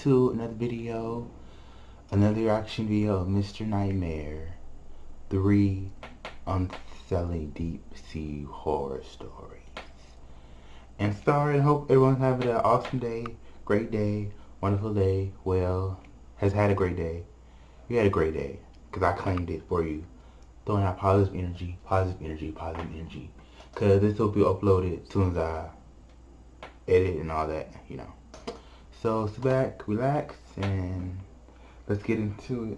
to another video, another reaction video of Mr. Nightmare 3 Unsettling Deep Sea Horror Stories. And sorry, I hope everyone's having an awesome day, great day, wonderful day, has had a great day. You had a great day, because I claimed it for you. Throwing out positive energy, positive energy, positive energy. Because this will be uploaded as soon as I edit and all that, you know. So sit back, relax, and let's get into it.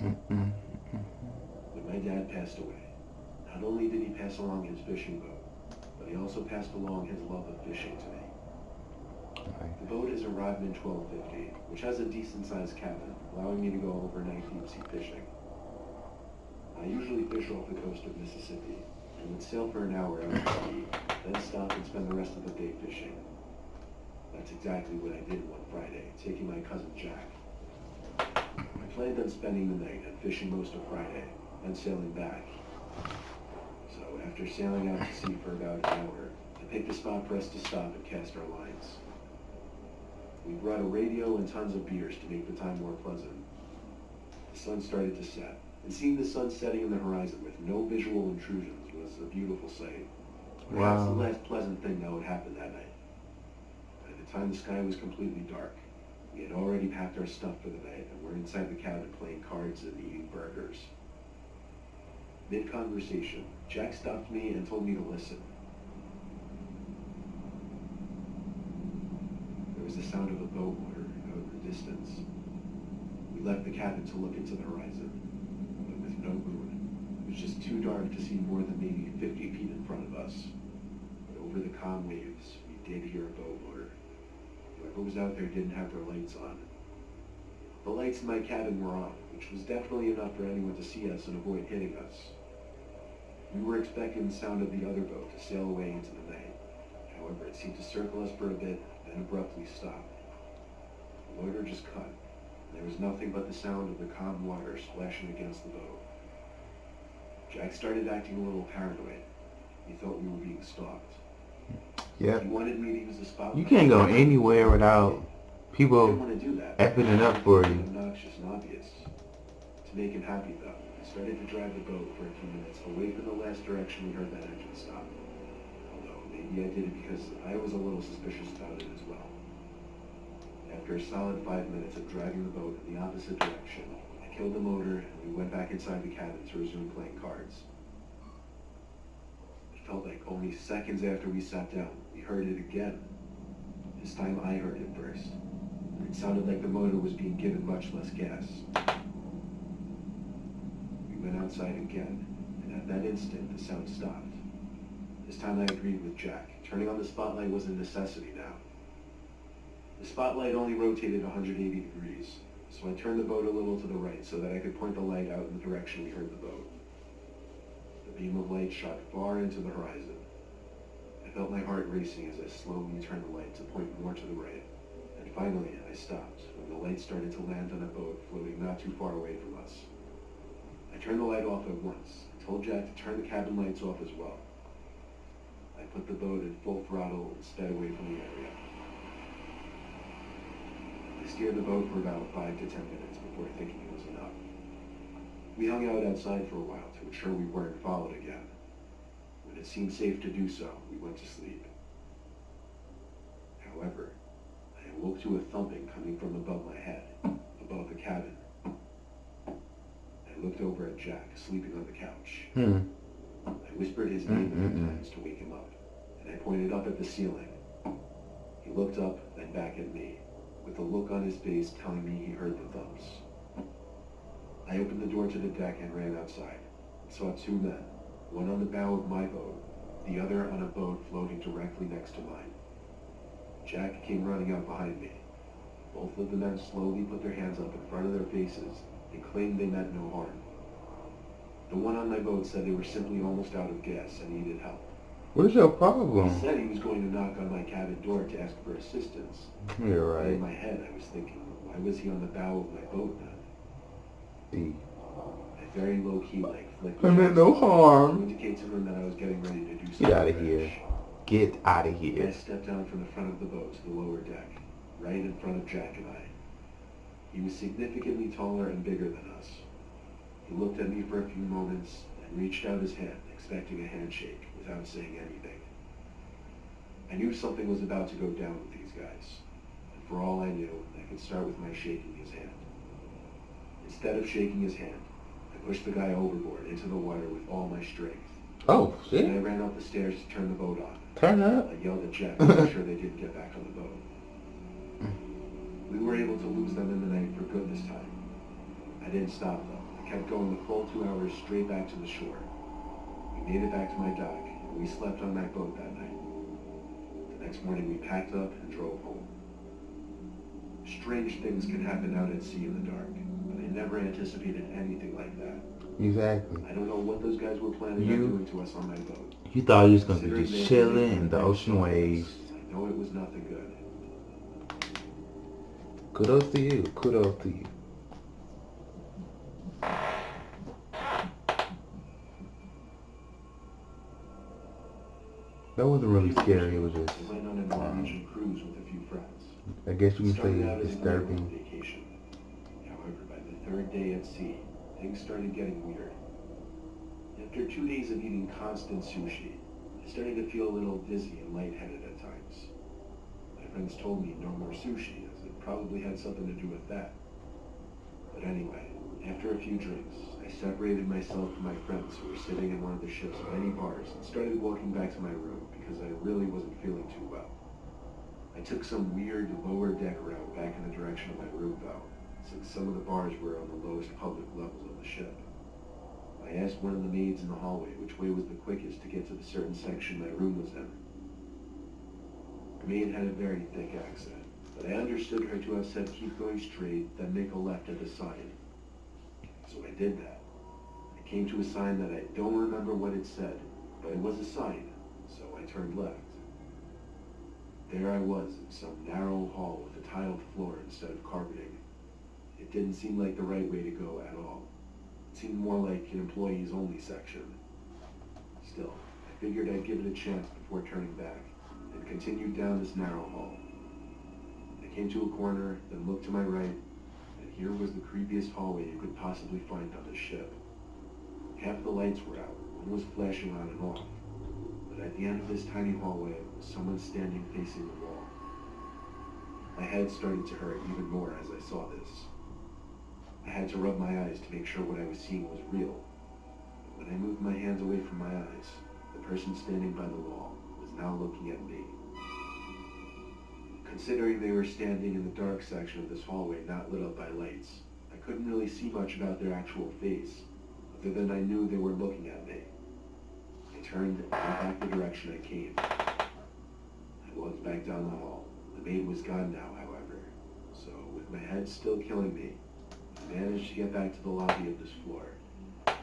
When my dad passed away, not only did he pass along his fishing boat, but he also passed along his love of fishing to me. The boat has arrived in 1250, which has a decent-sized cabin, allowing me to go overnight deep-sea fishing. I usually fish off the coast of Mississippi, and would sail for an hour out to sea, then stop and spend the rest of the day fishing. That's exactly what I did one Friday, taking my cousin Jack. I planned on spending the night and fishing most of Friday, then sailing back. So after sailing out to sea for about an hour, I picked a spot for us to stop and cast our lines. We brought a radio and tons of beers to make the time more pleasant. The sun started to set, and seeing the sun setting in the horizon with no visual intrusions was a beautiful sight. Perhaps the last pleasant thing that would happen that night. By the time the sky was completely dark, we had already packed our stuff for the night and were inside the cabin playing cards and eating burgers. Mid-conversation, Jack stopped me and told me to listen. There was the sound of a boat motor out in the distance. We left the cabin to look into the horizon, but with no moon. It was just too dark to see more than maybe 50 feet in front of us. But over the calm waves, we did hear a boat motor. Whoever was out there didn't have their lights on. The lights in my cabin were on, which was definitely enough for anyone to see us and avoid hitting us. We were expecting the sound of the other boat to sail away into the night. However, it seemed to circle us for a bit, then abruptly stop. The motor just cut, and there was nothing but the sound of the calm water splashing against the boat. Jack started acting a little paranoid. He thought we were being stalked. Yep. He wanted me to use the spotlight. You can't go anywhere without people effing it up for you. Obnoxious and obvious. To make him happy, though, I started to drive the boat for a few minutes away from the last direction we heard that engine stop. Although maybe I did it because I was a little suspicious about it as well. After a solid 5 minutes of driving the boat in the opposite direction, I killed the motor and we went back inside the cabin to resume playing cards. It felt like only seconds after we sat down, we heard it again. This time I heard it first. It sounded like the motor was being given much less gas. We went outside again, and at that instant the sound stopped. This time I agreed with Jack. Turning on the spotlight was a necessity now. The spotlight only rotated 180 degrees, so I turned the boat a little to the right so that I could point the light out in the direction we heard the boat. The beam of light shot far into the horizon. I felt my heart racing as I slowly turned the light to point more to the right. And finally, I stopped when the light started to land on a boat floating not too far away from us. I turned the light off at once and told Jack to turn the cabin lights off as well. I put the boat at full throttle and sped away from the area. I steered the boat for about 5 to 10 minutes before thinking it was enough. We hung out outside for a while to ensure we weren't followed again. When it seemed safe to do so, we went to sleep. However, I awoke to a thumping coming from above my head, above the cabin. I looked over at Jack, sleeping on the couch. I whispered his name a few times to wake him up, and I pointed up at the ceiling. He looked up, then back at me, with a look on his face telling me he heard the thumps. I opened the door to the deck and ran outside, and saw 2 men, one on the bow of my boat, the other on a boat floating directly next to mine. Jack came running out behind me. Both of the men slowly put their hands up in front of their faces and claimed they meant no harm. The one on my boat said they were simply almost out of gas and needed help. What's your problem? He said he was going to knock on my cabin door to ask for assistance. You're right. In my head, I was thinking, why was he on the bow of my boat then? I very low-key, like flick. I meant no To harm. indicate to him that I was getting ready to do something. Get out of here. Get out of I here. stepped down from the front of the boat to the lower deck, right in front of Jack and I. He was significantly taller and bigger than us. He looked at me for a few moments and reached out his hand, expecting a handshake, without saying anything. I knew something was about to go down with these guys, and for all I knew, I could start with my shaking his hand. Instead of shaking his hand, I pushed the guy overboard into the water with all my strength. Oh, shit. And I ran up the stairs to turn the boat on. Turn up. I yelled at Jack to make sure they didn't get back on the boat. We were able to lose them in the night for good this time. I didn't stop though. I kept going the full 2 hours straight back to the shore. We made it back to my dock, and we slept on that boat that night. The next morning we packed up and drove home. Strange things can happen out at sea in the dark, but I never anticipated anything like that. Exactly. I don't know what those guys were planning on doing to us on my boat. You thought you was going to be just chilling in the ocean waves. I know it was nothing good. Kudos to you. Kudos to you. That wasn't really scary. It was just, I went on a Norwegian cruise with a few friends. I guess you can Started say out as a disturbing. vacation. However, by the third day at sea, things started getting weird. After 2 days of eating constant sushi, I started to feel a little dizzy and lightheaded at times. My friends told me no more sushi, as it probably had something to do with that. But anyway, after a few drinks, I separated myself from my friends who were sitting in one of the ship's many bars and started walking back to my room because I really wasn't feeling too well. I took some weird lower deck route back in the direction of my room though, since some of the bars were on the lowest public levels of the ship. I asked one of the maids in the hallway which way was the quickest to get to the certain section my room was in. The maid had a very thick accent, but I understood her to have said keep going straight, then make a left at the sign. So I did that. I came to a sign that I don't remember what it said, but it was a sign, so I turned left. There I was in some narrow hall with a tiled floor instead of carpeting. It didn't seem like the right way to go at all. It seemed more like an employees only section. Still, I figured I'd give it a chance before turning back, and continued down this narrow hall. I came to a corner, then looked to my right, and here was the creepiest hallway you could possibly find on this ship. Half the lights were out, one was flashing on and off, but at the end of this tiny hallway was someone standing facing the wall. My head started to hurt even more as I saw this. I had to rub my eyes to make sure what I was seeing was real. But when I moved my hands away from my eyes, the person standing by the wall was now looking at me. Considering they were standing in the dark section of this hallway not lit up by lights, I couldn't really see much about their actual face, other than I knew they were looking at me. I turned and went back the direction I came. I walked back down the hall. The maid was gone now, however, so with my head still killing me, I managed to get back to the lobby of this floor,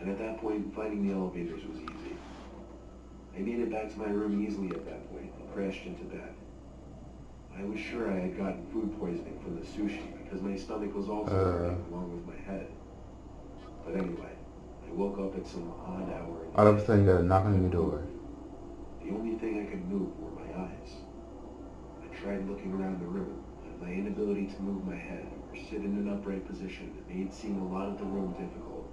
and at that point, finding the elevators was easy. I made it back to my room easily at that point and crashed into bed. I was sure I had gotten food poisoning from the sushi because my stomach was also hurting along with my head. But anyway, I woke up at some odd hour. All of a sudden, you got a knock on your door. The only thing I could move were my eyes. I tried looking around the room, and my inability to move my head or sit in an upright position made seeing a lot of the room difficult.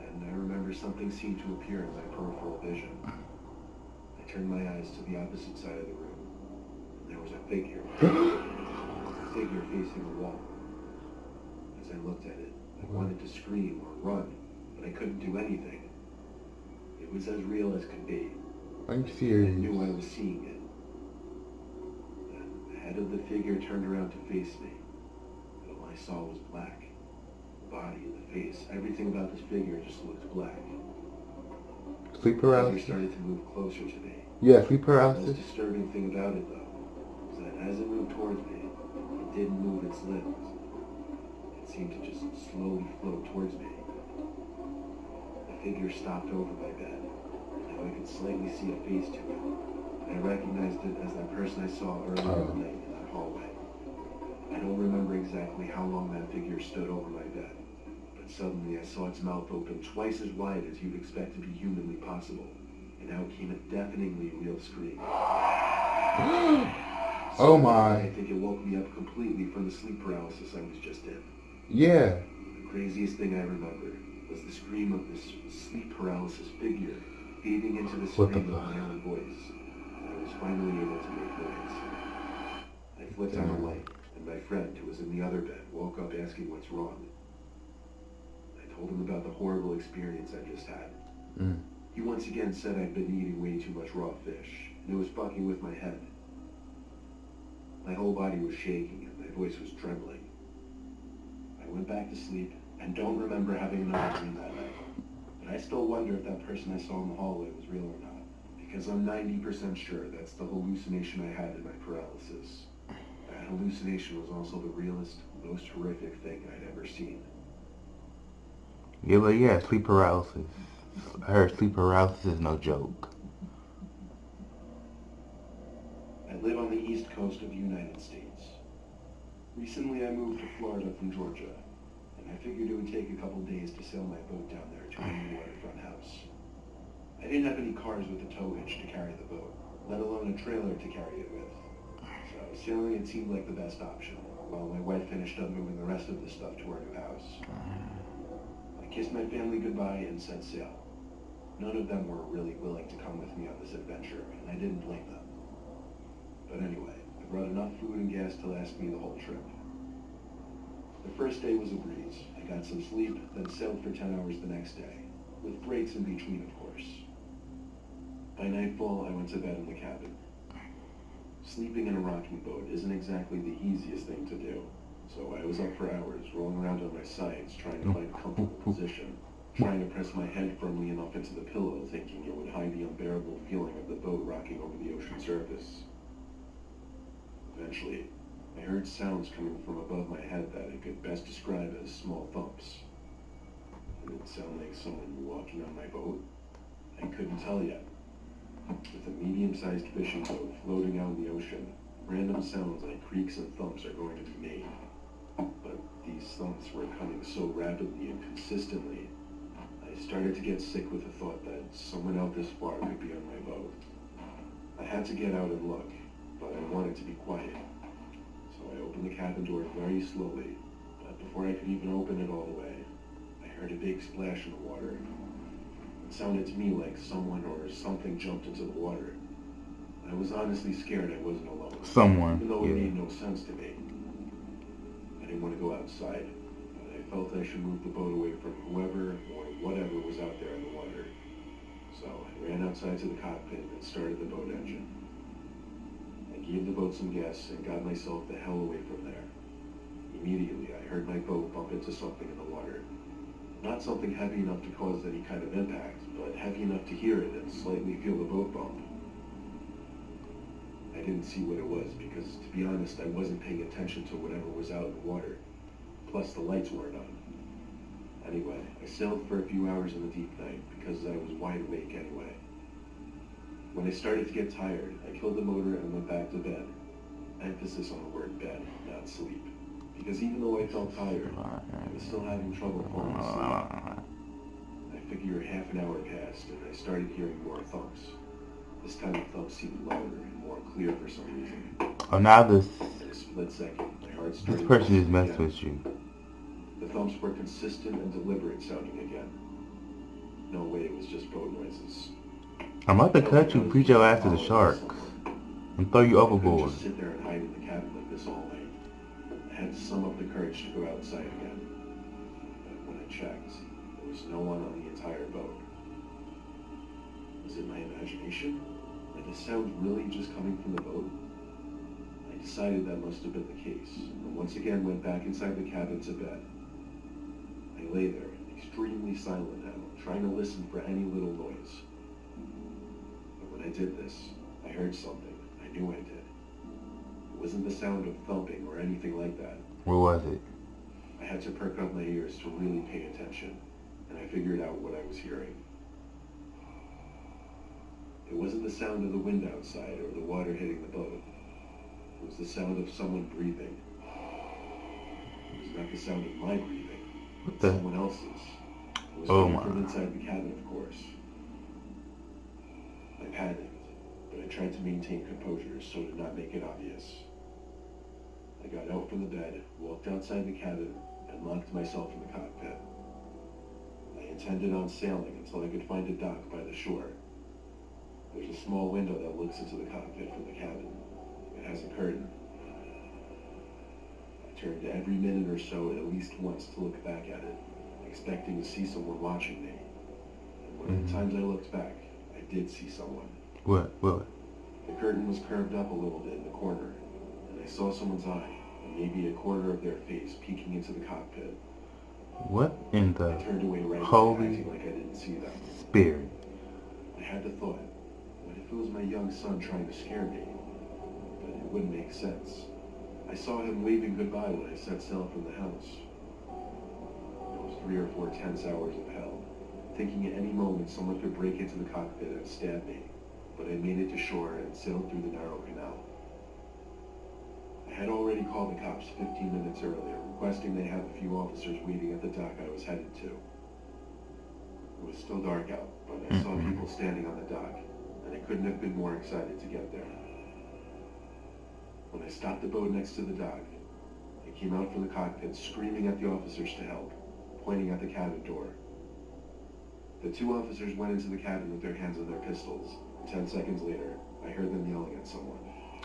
And I remember something seemed to appear in my peripheral vision. I turned my eyes to the opposite side of the room. There was a figure facing the wall. As I looked at it, I wanted to scream or run, but I couldn't do anything. It was as real as could be. Are you I serious? knew I was seeing it. Then the head of the figure turned around to face me. But all I saw was black. The body, the face, everything about this figure just looked black. Sleep The figure paralysis? started to move closer to me. Yeah, sleep The most paralysis. disturbing thing about it, though, was that as it moved towards me, it didn't move its limbs. It seemed to just slowly float towards me. The figure stopped over my bed. Now I could slightly see a face to it, and I recognized it as that person I saw earlier in the night in that hallway. I don't remember exactly how long that figure stood over my bed, but Then suddenly I saw its mouth open twice as wide as you'd expect to be humanly possible, and out came a deafeningly real scream. Oh my. I think it woke me up completely from the sleep paralysis I was just in. Yeah. The craziest thing I remember was the scream of this sleep paralysis figure feeding into the scream of my own voice. I was finally able to make noise. I flicked on the light, and my friend, who was in the other bed, woke up asking what's wrong. I told him about the horrible experience I just had. He once again said I'd been eating way too much raw fish, and it was fucking with my head. My whole body was shaking, and my voice was trembling. I went back to sleep, and don't remember having another dream that night. But I still wonder if that person I saw in the hallway was real or not, because I'm 90% sure that's the hallucination I had in my paralysis. That hallucination was also the realest, most horrific thing I'd ever seen. Yeah, but yeah, sleep paralysis. I heard sleep paralysis is no joke. I live on the east coast of the United States. Recently I moved to Florida from Georgia, and I figured it would take a couple days to sail my boat down there to a new waterfront house. I didn't have any cars with a tow hitch to carry the boat, let alone a trailer to carry it with. So sailing it seemed like the best option, while my wife finished up moving the rest of the stuff to our new house. I kissed my family goodbye and set sail. None of them were really willing to come with me on this adventure, and I didn't blame them. But anyway, I brought enough food and gas to last me the whole trip. The first day was a breeze. I got some sleep, then sailed for 10 hours the next day, with breaks in between, of course. By nightfall, I went to bed in the cabin. Sleeping in a rocking boat isn't exactly the easiest thing to do, so I was up for hours, rolling around on my sides, trying to find a comfortable position, trying to press my head firmly enough into the pillow, thinking it would hide the unbearable feeling of the boat rocking over the ocean surface. Eventually, I heard sounds coming from above my head that I could best describe as small thumps. Did it sound like someone walking on my boat? I couldn't tell yet. With a medium-sized fishing boat floating out in the ocean, random sounds like creaks and thumps are going to be made. But these thumps were coming so rapidly and consistently, I started to get sick with the thought that someone out this far could be on my boat. I had to get out and look, but I wanted to be quiet. So I opened the cabin door very slowly, but before I could even open it all the way, I heard a big splash in the water. It sounded to me like someone or something jumped into the water. I was honestly scared I wasn't alone. Someone, even though it made no sense to me. I didn't want to go outside, but I felt I should move the boat away from whoever or whatever was out there in the water. So I ran outside to the cockpit and started the boat engine. I gave the boat some gas and got myself the hell away from there. Immediately, I heard my boat bump into something in the water. Not something heavy enough to cause any kind of impact, but heavy enough to hear it and slightly feel the boat bump. I didn't see what it was because, to be honest, I wasn't paying attention to whatever was out in the water. Plus, the lights weren't on. Anyway, I sailed for a few hours in the deep night because I was wide awake anyway. When I started to get tired, I killed the motor and went back to bed. Emphasis on the word bed, not sleep. Because even though I felt tired, I was still having trouble falling asleep. I figure half an hour passed and I started hearing more thumps. This time the thumps seemed louder and more clear for some reason. Oh, now this In a split second, my heart started. this person just messed with you. The thumps were consistent and deliberate sounding again. No way it was just boat noises. I'm about to cut you, beat your ass to the sharks, and throw you I overboard. couldn't just sit there and hide in the cabin like this all night. I had to sum up the courage to go outside again. But when I checked, there was no one on the entire boat. Was it my imagination? Were the sounds really just coming from the boat? I decided that must have been the case, and once again went back inside the cabin to bed. I lay there, extremely silent now, trying to listen for any little noise. But when I did this, I heard something. I knew I did. It wasn't the sound of thumping or anything like that. What was it? I had to perk up my ears to really pay attention, and I figured out what I was hearing. It wasn't the sound of the wind outside or the water hitting the boat. It was the sound of someone breathing. It was not the sound of my breathing. What the? Someone else's. It was Oh coming my. from inside the cabin, of course. I panicked, but I tried to maintain composure so to not make it obvious. I got out from the bed, walked outside the cabin, and locked myself in the cockpit. I intended on sailing until I could find a dock by the shore. There's a small window that looks into the cockpit from the cabin. It has a curtain. I turned every minute or so at least once to look back at it, expecting to see someone watching me. And one of the times I looked back, I did see someone. What? The curtain was curved up a little bit in the corner, and I saw someone's eye, and maybe a quarter of their face peeking into the cockpit. What in the I turned away right away, Holy acting like I didn't see them. Spirit? I had the thought, what if it was my young son trying to scare me? But it wouldn't make sense. I saw him waving goodbye when I set sail from the house. It was 3 or 4 tense hours of hell, thinking at any moment someone could break into the cockpit and stab me, but I made it to shore and sailed through the narrow canal. I had already called the cops 15 minutes earlier, requesting they have a few officers waiting at the dock I was headed to. It was still dark out, but I saw people standing on the dock, and I couldn't have been more excited to get there. When I stopped the boat next to the dock, I came out from the cockpit screaming at the officers to help, pointing at the cabin door. The 2 officers went into the cabin with their hands on their pistols, and 10 seconds later, I heard them yelling at someone.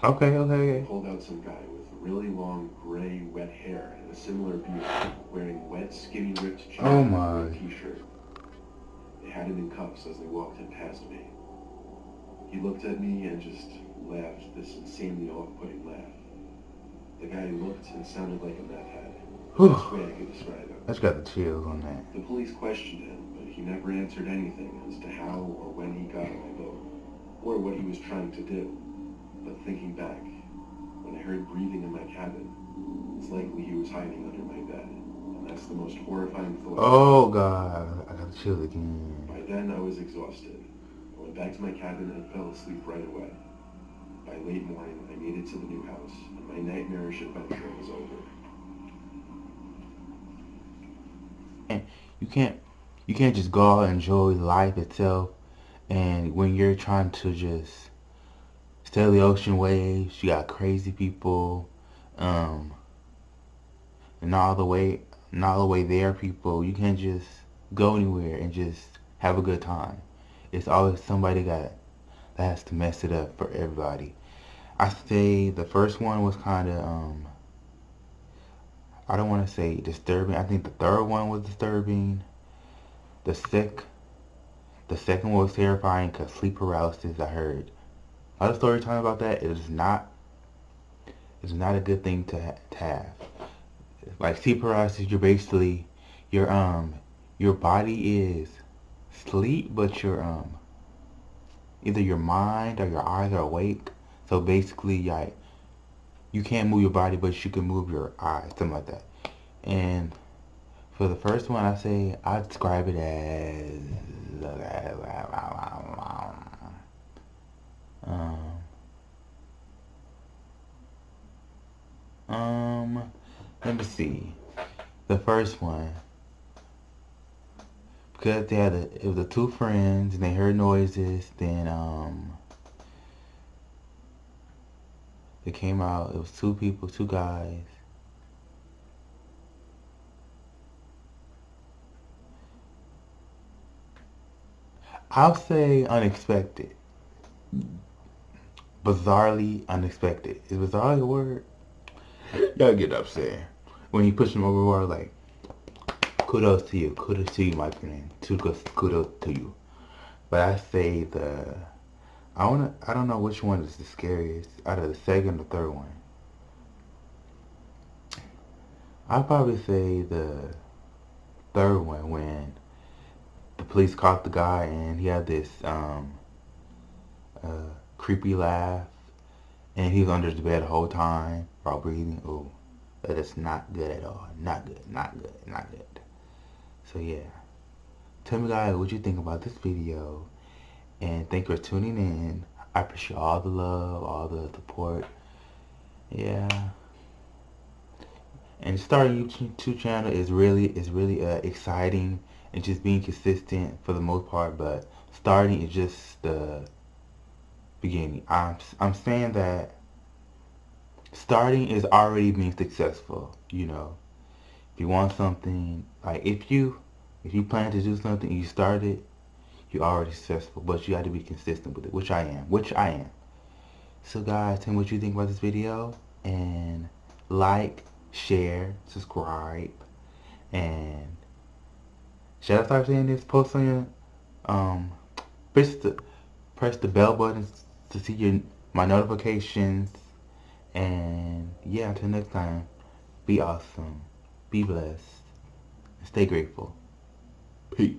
Okay. They pulled out some guy with really long, gray, wet hair and a similar beard, wearing wet, skinny, ripped jeans Oh and a my. gray t-shirt. They had him in cuffs as they walked in past me. He looked at me and just laughed this insanely off-putting laugh. The guy looked and sounded like a meth head. Best way I could describe him. I just got the chills on that. The police questioned him, but he never answered anything as to how or when he got on my boat, or what he was trying to do. But thinking back, when I heard breathing in my cabin, it's likely he was hiding under my bed, and that's the most horrifying thought. Oh God, I got the chills again. By then, I was exhausted. I went back to my cabin and fell asleep right away. By late morning, I made it to the new house, and my nightmarish adventure was over. And you can't just go out and enjoy life itself. And when you're trying to just sail the ocean waves, you got crazy people, and all the way there people. You can't just go anywhere and just have a good time. It's always somebody that has to mess it up for everybody. I say the first one was kind of I don't want to say disturbing. I think the third one was disturbing. The second one was terrifying because sleep paralysis. I heard a lot of story time about that. It is not a good thing to have. Like sleep paralysis, you're basically your body is asleep, but your either your mind or your eyes are awake. So basically, like, you can't move your body, but you can move your eyes, something like that. And for the first one, I describe it as let me see. The first one, because it was the 2 friends and they heard noises. Then they came out. It was 2 people, 2 guys. I'll say unexpected. Bizarrely unexpected. Is bizarrely a word? Y'all get upset when you push them overboard. Like, kudos to you, my friend. Kudos to you. But I say I don't know which one is the scariest out of the second or third one. I'll probably say the third one, when the police caught the guy and he had this creepy laugh and he was under the bed the whole time while breathing. Oh, that is not good at all. Not good. So yeah, tell me guys what you think about this video, and thank you for tuning in. I appreciate all the love, all the support. Yeah. And starting a YouTube channel is really exciting, and just being consistent for the most part. But starting is just the beginning. I'm saying that starting is already being successful. You know, if you want something, like if you plan to do something and you start it, you're already successful. But you got to be consistent with it, which I am. So guys, tell me what you think about this video, and like, share, subscribe, and should I start saying this? Post on your press the bell button to see my notifications. And yeah, until next time, be awesome, be blessed, and stay grateful. Peace.